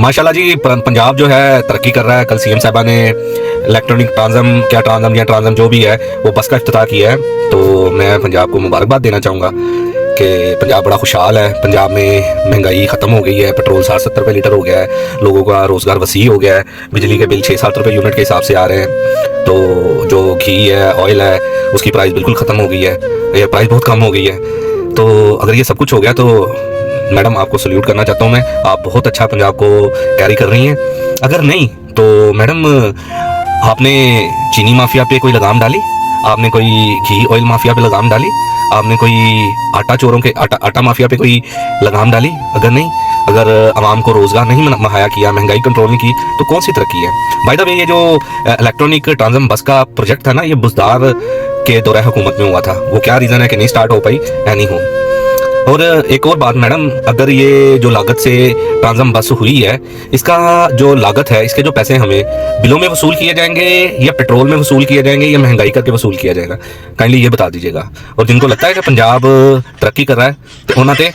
माशाल्लाह जी पंजाब जो है तरक्की कर रहा है। कल सीएम साहबा ने इलेक्ट्रॉनिक ट्रांजम जो भी है वो बस का इफ्तिताह किया है। तो मैं पंजाब को मुबारकबाद देना चाहूँगा कि पंजाब बड़ा खुशहाल है। पंजाब में महंगाई ख़त्म हो गई है, पेट्रोल 60-70 रुपये लीटर हो गया है, लोगों का रोज़गार वसी हो गया है, बिजली के बिल 6-7 रुपये यूनिट के हिसाब से आ रहे हैं। तो जो घी है, ऑयल है, उसकी प्राइस बिल्कुल ख़त्म हो गई है, ये प्राइस बहुत कम हो गई है। तो अगर ये सब कुछ हो गया तो मैडम आपको सल्यूट करना चाहता हूँ मैं। आप बहुत अच्छा पंजाब को कैरी कर रही हैं। अगर नहीं तो मैडम आपने चीनी माफिया पे कोई लगाम डाली, आपने कोई घी ऑयल माफिया पे लगाम डाली, आपने कोई आटा माफिया पे कोई लगाम डाली? अगर नहीं, अगर आवाम को रोजगार नहीं मुहैया किया, महंगाई कंट्रोल नहीं की, तो कौन सी तरक्की है? बाय द वे ये जो इलेक्ट्रॉनिक ट्रांजम बस का प्रोजेक्ट था ना, ये बुजदार के दौरान हुकूमत में हुआ था। वो क्या रीज़न है कि नहीं स्टार्ट हो पाई? एनी हो। और एक और बात मैडम, अगर ये जो लागत से ट्रांजम बस हुई है, इसका जो लागत है, इसके जो पैसे हमें बिलों में वसूल किए जाएंगे या पेट्रोल में वसूल किए जाएंगे या महंगाई करके वसूल किया जाएगा? काइंडली ये बता दीजिएगा। और जिनको लगता है कि पंजाब तरक्की कर रहा है तो उन्होंने